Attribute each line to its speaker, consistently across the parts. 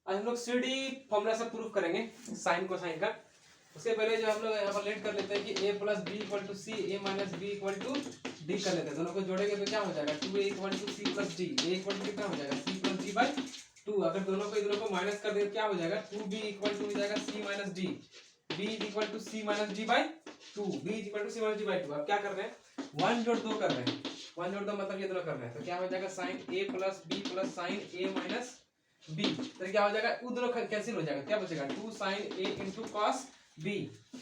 Speaker 1: आज हम लोग CD फॉर्मूला से प्रूफ करेंगे साइन कोसाइन का। उसके पहले जो हम लोग यहाँ पर लेट कर लेते हैं कि a plus b equal to c, a minus b equal to d कर लेते हैं। दोनों को जोड़ेंगे तो क्या हो जाएगा 2a equal to c plus d, a equal to कितना हो जाएगा c प्लस डी बाई 2। अगर दोनों को माइनस कर दें क्या हो जाएगा 2b इक्वल टू हो जाएगा c minus d, b equal to c minus d by 2, b equal to c minus d by 2। अब क्या कर रहे हैं 1 जोड़ 2 कर रहे हैं, 1 जोड़ 2 मतलब ये दोनों कर रहे हैं तो क्या हो जाएगा sine a plus b plus sine a minus b। तो क्या हो जाएगा वो दोनों कैंसिल हो जाएगा, क्या बचेगा 2 sine a into cos b।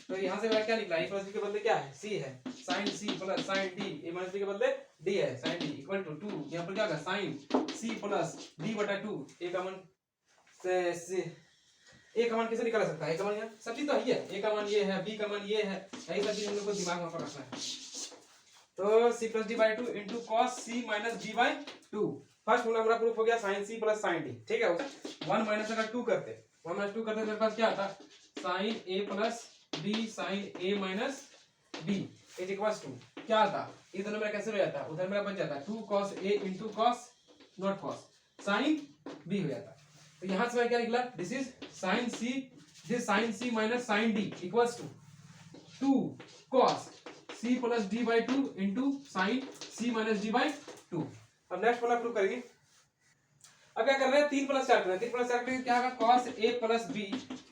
Speaker 1: तो यहाँ से क्या निकला a प्लस b के बदले क्या है c है, sine c plus sine d, a minus b के बदले d है साइन d इक्वल टू 2। यहाँ पर क्या होगा साइन c प्लस d बटा 2। a का मान a का मान कैसे निकाला सकता है, a का मान सब चीज तो है, a का मान ये है, b का मान ये है, यही सब चीज हम लोग को दिमाग में रखना है। तो c plus d by 2 into cos c minus d by 2। First formula हमारा प्रूफ हो गया sine c plus sine d, ठीक है। 1 माइनस अगर 2 करते 1 माइनस 2 करते मेरे पास क्या आता sine a plus b sine a minus b is equals to क्या आता, ये दोनों मेरा कैसे हो जाता, उधर मेरा बच जाता 2 cos a into cos not cos sine b हो जाता। तो यहाँ से क्या निकला this is sine c, this sine c minus sine d equals to 2 cos c plus d by 2 into sine c minus d by 2। अब next वाला prove करेंगे। अब क्या कर रहे हैं 3 प्लस 4 कर रहे हैं, 3 प्लस 4 करके क्या होगा cos a plus b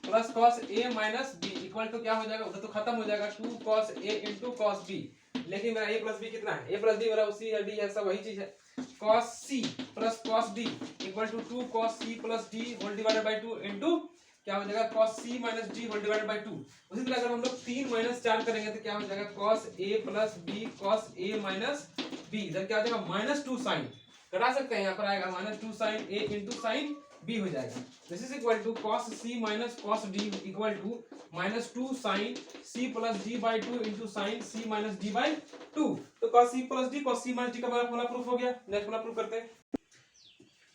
Speaker 1: plus cos a minus b equal to क्या हो जाएगा, उधर तो खत्म हो जाएगा 2 cos a into cos b। लेकिन मेरा a प्लस b कितना है, a प्लस b मेरा उसी है, d है, सब वही चीज है। cos c plus cos d equal to 2 cos c plus d whole divided by 2 into क्या हो जाएगा cos c minus d whole divided by 2। उसी तरह अगर हम लोग 3 माइनस 4 करेंगे तो क्या हो जाएगा cos a plus b cos a minus b। इधर क्या हो जाएगा माइनस 2 साइन घटा सकते हैं, यहाँ पर आएगा minus 2 sine a into sine b हो जाएगा। This is equal to cos c minus cos d equal to minus 2 sine c plus d by 2 into sine c minus d by 2। तो cos c plus d cos c minus d का formula proof हो गया। Next वाला proof करते हैं।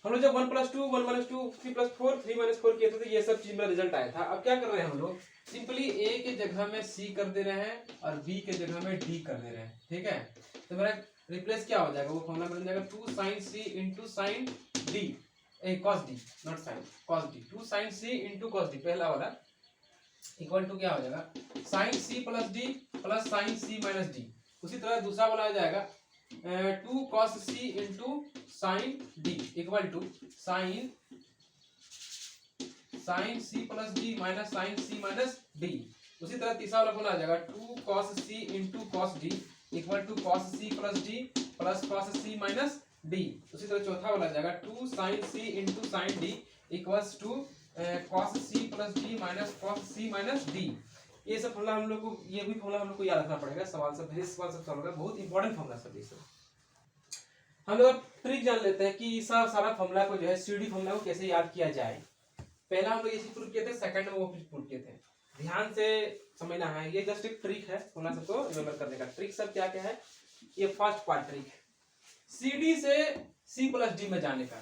Speaker 1: हम लोग जब 1 प्लस 2 1 माइनस 2 3 प्लस 4 3 माइनस 4 किए थे तो ये सब चीज मेरा रिजल्ट आया था। अब क्या कर रहे हैं हम लोग सिंपली a के जगह में c कर दे रहे हैं और b के जगह में d कर दे रहे हैं, ठीक है। तो मेरा रिप्लेस क्या हो जाएगा, वो फॉर्मूला बन जाएगा 2 sin c into sine d cos d not sine cos d, 2 sin c into cos d पहला वाला इक्वल टू क्या हो जाएगा sin c plus d plus sin c minus d। उसी तरह दूसरा वाला आ जाएगा 2 cos c into sine d equal to sine c plus d minus sine c minus d। उसी तरह तीसरा वाला कौन आ जाएगा 2 cos c into cos d equal to cos c plus d plus cos c minus d। उसी तरह चौथा वाला आ जाएगा 2 sin c into sine d equals to cos c plus d minus cos c minus d। ये सब formula हम लोग को, ये भी फॉर्मूला हम लोग को याद रखना पड़ेगा, सवाल सब भेज सवाल सब सॉल्व होगा, बहुत इंपॉर्टेंट फॉर्मूला सब ये सब। हम लोग ट्रिक जान लेते हैं कि सारा फॉर्मूला को जो है सीडी फॉर्मूला को कैसे याद किया जाए। पहला हम लोग ये चीज प्रूव किए थे, सेकंड में वो प्रूव किए थे, ध्यान से समझना है। ये जस्ट एक ट्रिक है फॉर्मूला सबको रिमेंबर करने का। ट्रिक सब क्या क्या है, ये फर्स्ट पार्ट ट्रिक सीडी से सी प्लस डी में जाने का,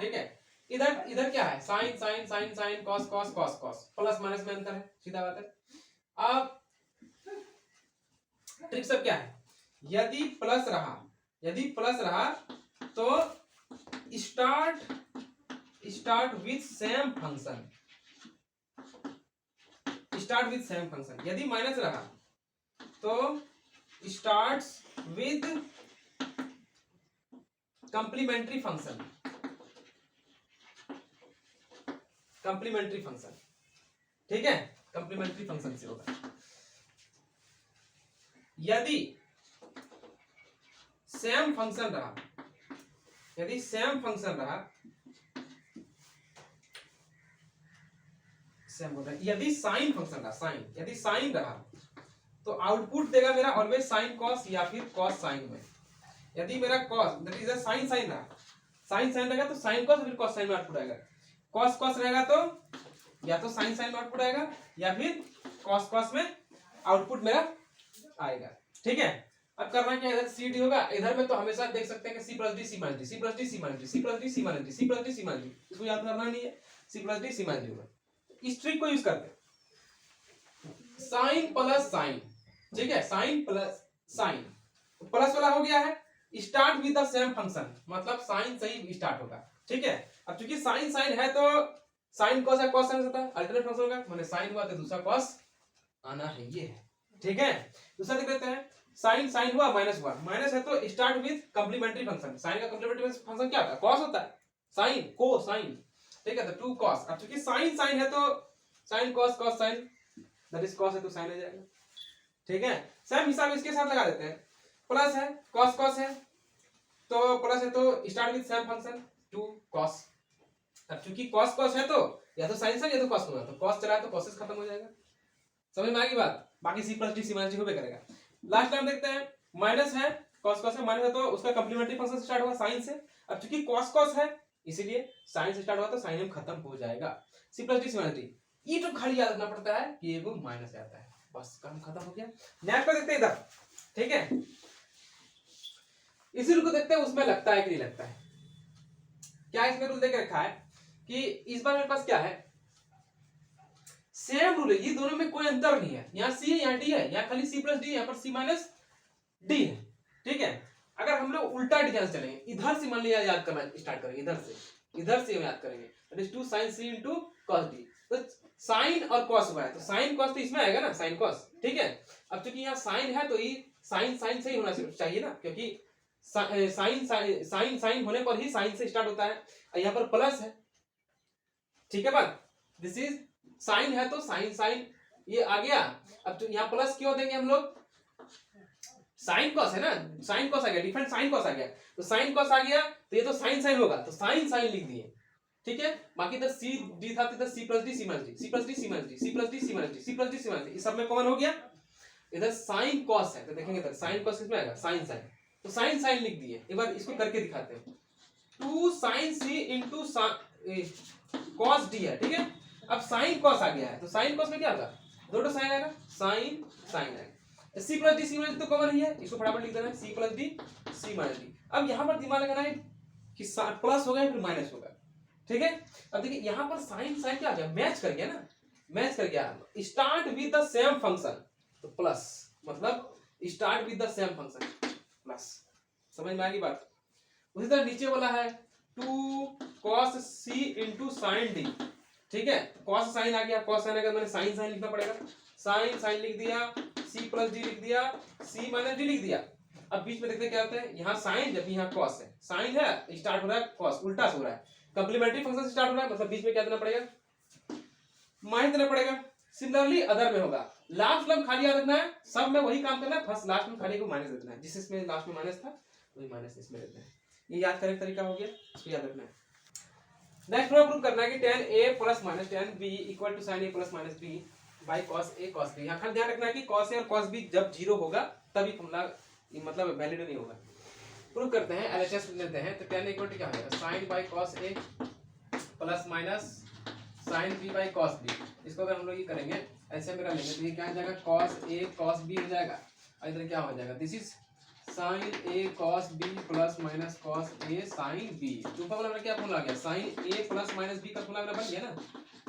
Speaker 1: ठीक है। इधर क्या है sine sine sine sine cos cos cos cos, plus minus में अंतर है, सीधा बात है। अब ट्रिक सब क्या है, यदि प्लस रहा तो स्टार्ट विथ सेम फंक्शन, यदि माइनस रहा तो स्टार्ट्स विद कंप्लीमेंट्री फंक्शन, ठीक है, कंप्लीमेंट्री फंक्शन से होगा। यदि सेम फंक्शन रहा सेम होता है, यदि साइन फंक्शन रहा यदि साइन रहा तो आउटपुट देगा मेरा ऑलवेज साइन कॉस या फिर कॉस साइन में। यदि मेरा कॉस दैट इज साइन रहा, साइन रहेगा तो साइन कॉस फिर कॉस साइन में आउटपुट आएगा, कॉस रहेगा तो या तो साइन में आउटपुट आएगा या फिर कॉस में आउटपुट मेरा आएगा, ठीक है। अब करना क्या, इधर सी डी होगा, इधर में तो हमेशा देख सकते हैं कि c plus D C minus d, c plus D C minus d, c plus D C minus d, c plus D C minus d, इसको याद करना नहीं है, सी plus D C minus d होगा। इस ट्रिक को यूज करते हैं साइन प्लस साइन, ठीक है, साइन प्लस साइन, प्लस वाला हो गया है, start with the same function, मतलब साइन से ही स्टार्ट होगा, ठीक है। अब चूंकि साइन है तो साइन कॉस है, कॉस साइन होता है, अल्टरनेट फंक्शन होगा, माने साइन हुआ तो दूसरा कॉस आना है, ये है। ठीक है, दूसरा देख लेते हैं, साइन साइन हुआ माइनस हुआ, माइनस है तो start with complementary function. Sine का कंप्लीमेंट्री फंक्शन क्या होता है, कॉस होता है, साइन को साइन। ठीक है, तो टू कॉस, अब चूंकि साइन साइन है तो sign cos cos sine, that is cos है तो साइन आ जाएगा। ठीक है, सेम हिसाब इसके साथ लगा देते हैं, प्लस है कॉस कॉस है तो प्लस है तो start with same function to cos. अब चूंकि कॉस कॉस है तो या तो साइन साइन या तो कॉस होगा, तो कॉस चला तो कॉसेस खत्म हो जाएगा। समझ में आ गई बात, बाकी c plus D C minus d होबे करेगा। लास्ट टाइम देखते हैं, माइनस है कॉस कॉस है, माइनस है तो उसका कंप्लीमेंट्री फंक्शन स्टार्ट हुआ साइन से। अब चूंकि कॉस कॉस है इसीलिए साइन से स्टार्ट हुआ तो साइन में खत्म हो जाएगा। C plus D C minus d, ये तो खाली याद रखना पड़ता है कि ये वो माइनस आता है, बस काम खत्म हो गया। नेक्स्ट को देखते हैं इधर। ठीक है, इसी रूल को देखते हैं उसमें लगता है कि नहीं लगता है। क्या इसमें रूल देके रखा है कि इस बार मेरे पास क्या है, सेम रूल है, ये दोनों में कोई अंतर नहीं है, यहाँ सी है यहाँ डी है, यहाँ खाली सी प्लस डी, यहाँ पर सी माइनस डी है। ठीक है, अगर हम लोग उल्टा डिजाइन से चलेंगे, इधर से मान लिया याद करना स्टार्ट करेंगे, इधर से हम याद करेंगे, that is 2 sin c into cos d। तो साइन और कॉस हुआ है तो साइन कॉस तो इसमें आएगा ना, साइन कॉस। ठीक है, अब चूंकि यहाँ साइन है तो ये साइन साइन से ही होना चाहिए ना, क्योंकि साइन साइन साइन होने पर ही साइन से स्टार्ट होता है, और यहाँ पर प्लस है। ठीक है बात, दिस इज साइन है तो साइन साइन ये आ गया। अब तो यहाँ प्लस क्यों देंगे हम लोग, साइन कॉस है ना, साइन कॉस आ गया, डिफरेंट साइन कॉस आ गया, तो साइन कॉस आ गया तो ये तो साइन साइन होगा, तो साइन साइन लिख दिए। ठीक है, बाकी इधर सी डी था तो इधर c plus D C minus d, c plus D C minus d, c plus D C minus d, c plus D C minus d, इस सब में कॉमन हो गया। इधर साइन कॉस है तो देखेंगे इधर साइन कॉस किसमें आएगा, साइन साइन, तो साइन साइन लिख दिए। एक बार इसको करके दिखाते हैं, 2 sin c into cos d है। ठीक है, अब साइन कॉस आ गया है तो साइन कॉस में क्या होगा, दोनों साइन आएगा, साइन साइन आएगा। C plus D C minus D तो कॉमन ही है, इसको फटाफट लिख देना है, सी plus D C minus D. अब यहाँ पर दिमाग लगाना है कि प्लस होगा या फिर माइनस होगा। ठीक है, अब देखिए यहाँ पर साइन साइन क्या आ गया, मैच कर गया ना, मैच कर गया, start with the same function तो प्लस, मतलब start with the same function plus. समझ में आ गई बात। उसी तरह नीचे वाला है 2 cos c into sin d। ठीक है, cos साइन आ गया, cos साइन आ गया, मैंने साइन साइन लिखना पड़ेगा, साइन साइन लिख दिया, c प्लस डी लिख दिया, c माइनस डी लिख दिया। अब बीच में देखते क्या होता है, यहाँ साइन जबकि यहाँ cos है, साइन है स्टार्ट हो रहा है cos, उल्टा से हो रहा है, कंप्लीमेंट्री फंक्शन से स्टार्ट हो रहा है, मतलब बीच में क्या देना पड़ेगा, माइनस देना पड़ेगा। सिमिलरली अदर में होगा, लास्ट में खाली याद रखना है, सब में वही काम करना है, फर्स्ट लास्ट में खाली को माइनस देना है, जिस इसमें लास्ट में माइनस था वही माइनस इसमें देते हैं। ये याद करने का तरीका हो गया, इसको याद रखना है। नेक्स्ट हमें प्रूव करना है कि tan a plus minus tan b equal to sin a plus minus b by cos a cos b। यहाँ खाली ध्यान रखना है कि cos a और cos b जब 0 होगा तभी फॉर्मूला मतलब वैलिड नहीं होगा। प्रूव करते हैं, एलएचएस लेते हैं, तो tan इक्वल टू क्या हो जाएगा, sin by cos a plus minus sin b by cos b। इसको अगर हम लोग ये करेंगे ऐसे में कर लेंगे तो ये क्या हो जाएगा, cos a cos b हो जाएगा, और इधर क्या हो जाएगा, this is sin a cos b plus minus cos a sin b। तो फॉर्मूला में क्या फॉर्मूला आ गया, sin a plus minus b का फॉर्मूला बन गया ना,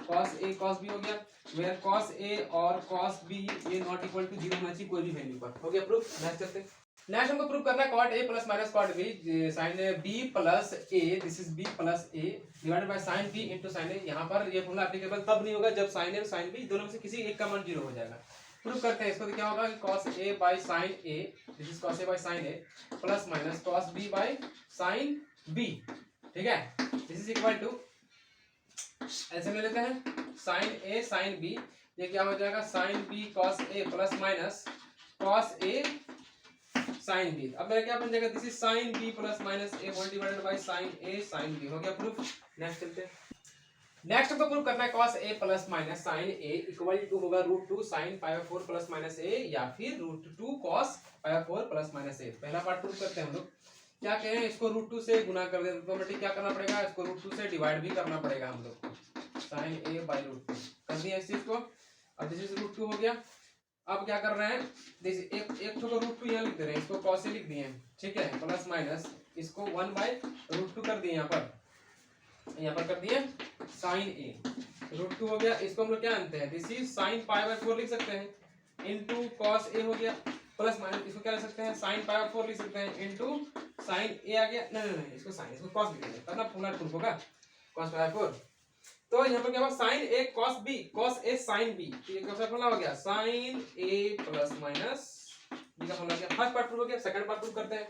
Speaker 1: cos a cos b हो गया, वेयर cos a और cos b ये नॉट इक्वल टू 0 होना चाहिए कोई भी वैल्यू पर। हो गया प्रूफ। नेक्स्ट चलते हैं, नेक्स्ट हमको प्रूव करना है cot a plus minus cot b sin b plus a, this is b plus a divided by sin b into sin a। यहां पर ये फॉर्मूला एप्लीकेबल तब नहीं होगा जब sin a और sin b दोनों में से किसी एक का मान 0 हो जाएगा। प्रूव करते हैं इसको, तो क्या होगा कि cos a by sin a, this is cos a by sin a plus minus cos b by sin b। ठीक है, दिस इज इक्वल टू ऐसे में लेते हैं sin a sin b, ये क्या हो जाएगा sin b cos a plus minus cos a sin b। अब मेरा क्या बन जाएगा, this is sin b plus minus a whole divided by sin a sin b। हो गया प्रूफ। नेक्स्ट चलते हैं, नेक्स्ट हमको प्रूव करना है cos a plus minus sin a equal to होगा √2 sin π/4 प्लस माइनस a या फिर √2 cos π/4 प्लस माइनस a। पहला पार्ट प्रूव करते हैं हम लोग, क्या कह रहे हैं, इसको √2 से गुना कर देते हैं, ऑटोमेटिक क्या करना पड़ेगा, इसको √2 से डिवाइड भी करना पड़ेगा हम लोग को, sin a बाय √2 कर दिया इस चीज को। अब दिस इज √2 हो गया। अब क्या कर रहे हैं, एक ठो √2 यहाँ लिख दे रहे हैं, इसको cos a लिख दिए हैं, ठीक है, प्लस माइनस इसको 1 बाय √2 कर दिए, यहाँ पर कर दिए sin a, √2 हो गया। इसको हम लोग क्या जानते हैं, दिस इज sin π/4 लिख सकते हैं इनटू cos a हो गया, प्लस माइनस इसको क्या लिख सकते हैं, sin π/4 लिख सकते हैं इनटू sin a आ गया, नहीं इसको sin, इसको cos लिख देंगे तब ना फॉर्मूला प्रूफ होगा, cos π/4 तो यहाँ पर क्या हुआ sign A cos B cos A sine B, तो ये कैसा फॉर्मूला हो गया साइन ए प्लस माइनस बी का फॉर्मूला क्या फर्स्ट पार्ट प्रूव हो गया। सेकंड पार्ट प्रूव करते हैं।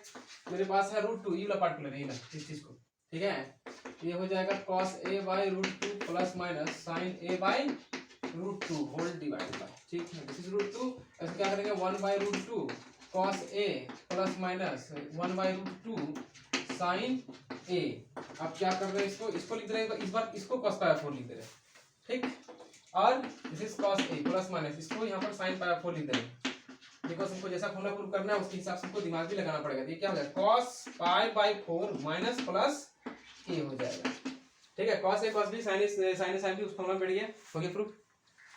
Speaker 1: मेरे पास है √2 ये वाला पार्ट को लेना है इस चीज को, ठीक है। ये हो जाएगा cos a बाय √2 प्लस माइनस sin a बाय √2 होल डिवाइडेड बाय, ठीक है दिस इज √2। ऐसे क्या करेंगे 1 by √2 cos a plus minus 1 by √2 sin a। अब क्या कर रहे हैं इसको लिख रहे हैं, इस बार इसको cos पाई 4 लिख दे रहे हैं, ठीक। और this is cos a plus minus इसको यहाँ पर sin पाई 4 लिख दे रहे हैं, बिकॉज हमको जैसा फॉर्मूला प्रूव करना है उसके हिसाब से हमको दिमाग भी लगाना पड़ेगा। ये क्या हो जाएगा cos pi by 4 minus plus a हो जाएगा, ठीक है। cos a cos b sin b उस फॉर्मूला में बैठ गया, हो गया प्रूफ।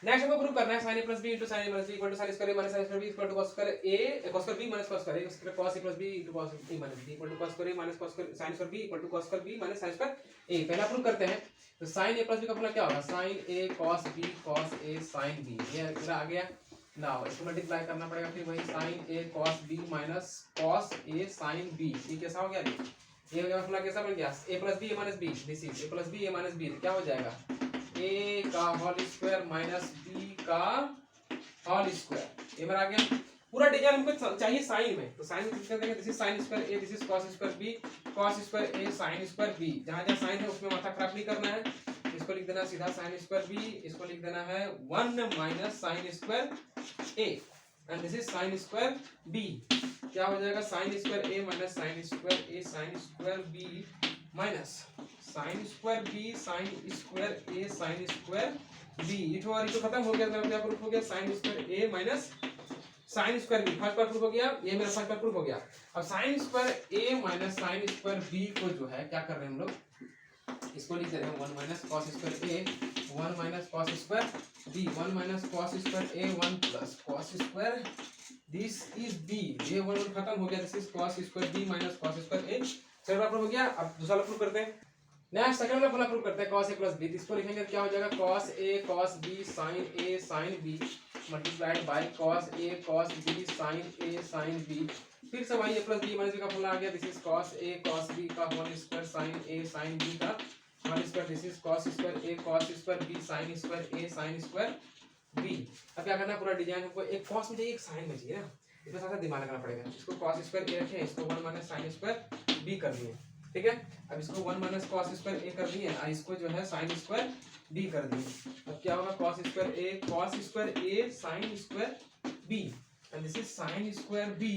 Speaker 1: नेक्स्ट हमको प्रूव करना है sin a plus b into sin a minus b equal to sin square a minus sin square b equal to cos square a cos square b minus cos square a cos a plus b into cos a minus b equal to cos square a minus cos square sin square b equal to cos square b minus sin square a। पहला prove करते हैं तो sin a plus b का formula क्या होगा sin a cos b cos a sin b, ये पूरा आ गया ना। इसको मल्टीप्लाई करना पड़ेगा फिर वही sin a cos b minus cos a sin b, ये कैसा हो गया ये हो गया फॉर्मूला कैसा बन गया a plus b a minus b, this is a plus b a minus b, क्या हो जाएगा a का होल स्क्वायर माइनस b का होल स्क्वायर। ये मेरा आ गया पूरा डिजाइन हमको चाहिए साइन में, तो साइन में लिख देंगे this is sin square a this is cos square b cos square a sin square b। जहां जहां साइन है उसमें माथा खराब नहीं करना है, इसको लिख देना सीधा sin स्क्वायर b, इसको लिख देना है 1 minus sin square a and this is sin square b। क्या हो जाएगा sin square a minus sin square a sin square b minus sin square b sin square a sin square b। ये तो खत्म हो गया, मेरा क्या प्रूफ हो गया sin square a minus sin square b। First part proof हो गया, ये मेरा फर्स्ट पार्ट प्रूफ हो गया। अब sin square a minus sin square b को जो है क्या कर रहे हैं हम लोग, इसको लिख दे रहे हैं 1 minus cos square a 1 minus cos square b 1 minus cos square a 1 plus cos square this is b। ये 1 खत्म हो गया, this is cos square b minus cos square a। Second वाला प्रूफ हो गया। अब दूसरा वाला प्रूफ करते हैं। नेक्स्ट सेकंड वाला प्रूफ करते हैं cos a प्लस b, इसको लिखेंगे क्या हो जाएगा cos a cos b sin a sin b multiplied by cos a cos b sin a sin b। फिर से वही a plus b minus b का फॉर्मूला आ गया, this is cos a cos b का whole square sin a sin b का whole square, this is cos square a cos square b sin square a sin square b। अब क्या करना है पूरा डिजाइन हमको एक cos में चाहिए एक sin में चाहिए ना, इसमें सारा दिमाग लगाना पड़ेगा। इसको cos स्क्वायर a रखे, इसको 1 माइनस sin स्क्वायर b कर दिए, ठीक है। अब इसको 1 माइनस cos स्क्वायर a कर दिए और इसको जो है sin स्क्वायर b कर दिए। अब क्या होगा cos square a sin square b and this is sin square b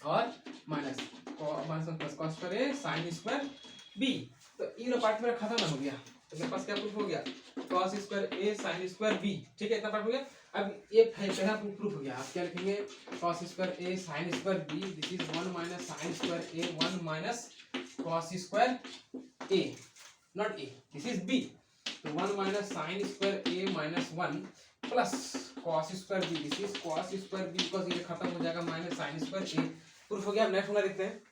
Speaker 1: और minus plus cos square a sin square b। तो ये पार्ट मेरा खत्म हो गया, तो मेरे पास क्या प्रूफ हो गया cos square a sin square b, ठीक है। इतना पार्ट हो गया। अब ये पहला प्रूफ हो गया। आप क्या लिखेंगे cos square a sin square b this is 1 minus sin square a 1 minus cos square a not a this is b, तो 1 minus sin square a minus 1 plus cos square b this is cos square b because ये खत्म हो जाएगा minus sin square a। Proof हो गया। Next वाला देखते हैं।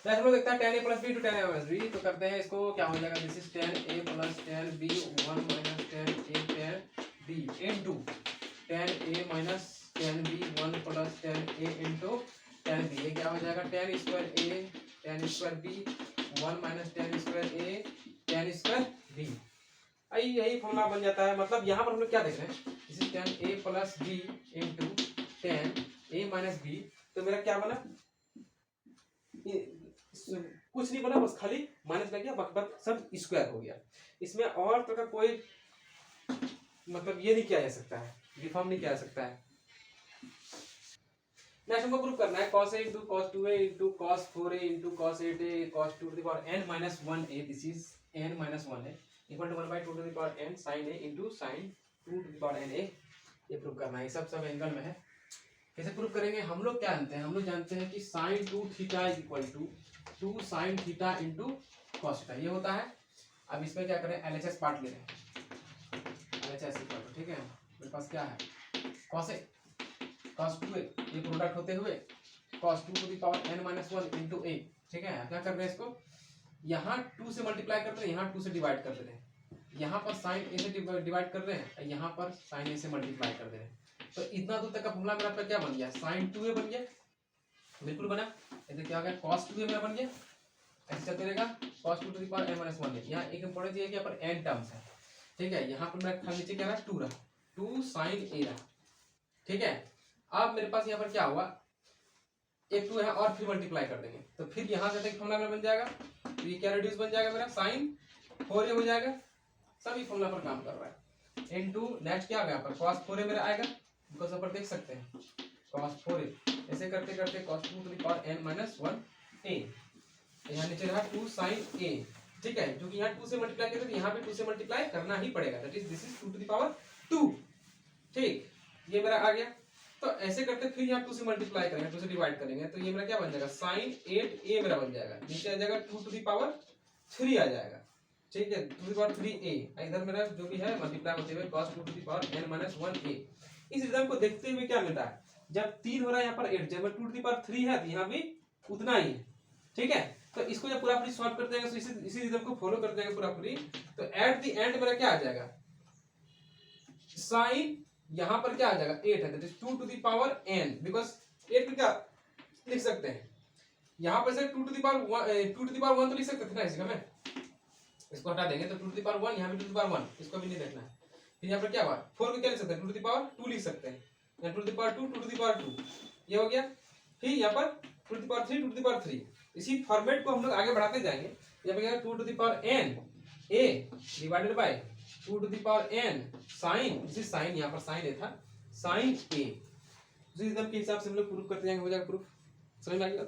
Speaker 1: नेक्स्ट वाला देखते हैं tan a plus b to tan a minus b, तो करते हैं इसको क्या हो जाएगा this is tan a plus tan b 1 minus tan a tan b into tan a minus tan b 1 plus tan a into tan b। ये क्या हो जाएगा tan square a tan square b 1 minus tan square a tan square b। यही formula बन जाता है। मतलब यहाँ पर हम लोग क्या देख रहे हैं this is tan a plus b into tan a minus b, तो मेरा क्या बना कुछ नहीं बना, बस खाली माइनस लग गया, बस सब स्क्वायर हो गया। इसमें और तो का कोई मतलब ये नहीं किया जा सकता है, डिफॉर्म नहीं किया जा सकता है। नेक्स्ट हमको प्रूफ करना है cos a into cos 2a into cos 4a into cos 8a cos 2 to the power n minus 1a this is n minus 1a equal to 1 by 2 to the power n sin a into sin 2 to the power n a। ये proof करना है, सब angle में है। कैसे proof करेंगे हम लोग क्या जानते हैं, हम लोग जानते हैं कि sin 2 theta is equal to 2 sin theta into cos theta, ये होता है। अब इसमें क्या करें LHS पार्ट ले रहे हैं, LHS इक्वल टू, ठीक है। मेरे पास क्या है cos a cos 2a ये प्रोडक्ट होते हुए cos 2 to the power n minus 1 into a, ठीक है। क्या कर रहे हैं इसको यहाँ 2 से मल्टीप्लाई कर रहे हैं, यहाँ 2 से डिवाइड कर दे रहे हैं, यहाँ पर sin a से डिवाइड कर रहे हैं, यहाँ पर sin a से मल्टीप्लाई कर दे रहे हैं। तो इतना दूर तक का फॉर्मूला मेरा आपका क्या बन गया sin 2a बन गया, बिल्कुल बना। इधर क्या हो गया cos 2a मेरा बन गया, ऐसे चलते रहेगा cos 2 to the power n minus 1 है। यहाँ एक इंपॉर्टेंट चीज है कि यहाँ पर n टर्म्स है, ठीक है। यहाँ पर मेरा नीचे क्या रहा 2 रहा, 2 sin a रहा, ठीक है। अब मेरे पास यहाँ पर क्या हुआ, एक 2 है और फिर मल्टीप्लाई कर देंगे तो फिर यहाँ से फॉर्मूला मेरा बन जाएगा, तो ये क्या रेड्यूस बन जाएगा मेरा sin 4a हो जाएगा, सभी फॉर्मूला पर काम कर रहा है। इनटू नेक्स्ट क्या आ गया पर cos 4a मेरा आएगा, बिकॉज़ ऊपर देख सकते हैं cos 4a, ऐसे करते करते cos 2 to the power n minus 1a, यहाँ नीचे रहा 2 sin a, ठीक है। जो कि यहाँ 2 से मल्टीप्लाई करते तो यहाँ पे 2 से मल्टीप्लाई करना ही पड़ेगा, that is this is 2 to the power 2, ठीक, ये मेरा आ गया। तो ऐसे करते फिर यहाँ 2 से मल्टीप्लाई करेंगे, 2 से डिवाइड करेंगे तो ये मेरा क्या बन जाएगा sin 8a मेरा बन जाएगा, नीचे आ जाएगा 2 to the power 3 आ जाएगा, ठीक है, 2 to the power 3a, इधर मेरा जो भी है मल्टीप्लाई होते हुए cos 2 to the power n minus 1a। इस रिदम को देखते हुए क्या मिलता है, जब 3 हो रहा है यहाँ पर 8, जब 2 to the power 3 है तो यहाँ भी उतना ही है, ठीक है। तो इसको जब पूरा पूरी सॉल्व करते हैं तो इसी रिदम को फॉलो करते हैं पूरा पूरी, तो एट द एंड मेरा क्या आ जाएगा, sin यहाँ पर क्या आ जाएगा 8 है, that is 2 to the power n, because 8 को क्या लिख सकते हैं यहाँ पर से 2 to the power 1 तो लिख सकते थे ना, इसका में इसको हटा देंगे तो 2 to the power 1, यहाँ भी 2 to the power 1, इसको भी नहीं देखना है। फिर यहाँ पर क्या हुआ 4 को क्या लिख सकते हैं 2 to the power 2 लिख सकते हैं, यहाँ 2 to the power 2 2 to the power 2 ये हो गया। फिर यहाँ पर 2 to the power 3 2 to the power 3, इसी फॉर्मेट को हम लोग आगे बढ़ाते जाएंगे। यहाँ पे 2 to the power n a divided by 2 to the power n sin, इसी sin यहाँ पर sin a था sin a, उसी रिदम के हिसाब से हम लोग प्रूफ करते जाएंगे, हो जाएगा प्रूफ, समझ में आ गया।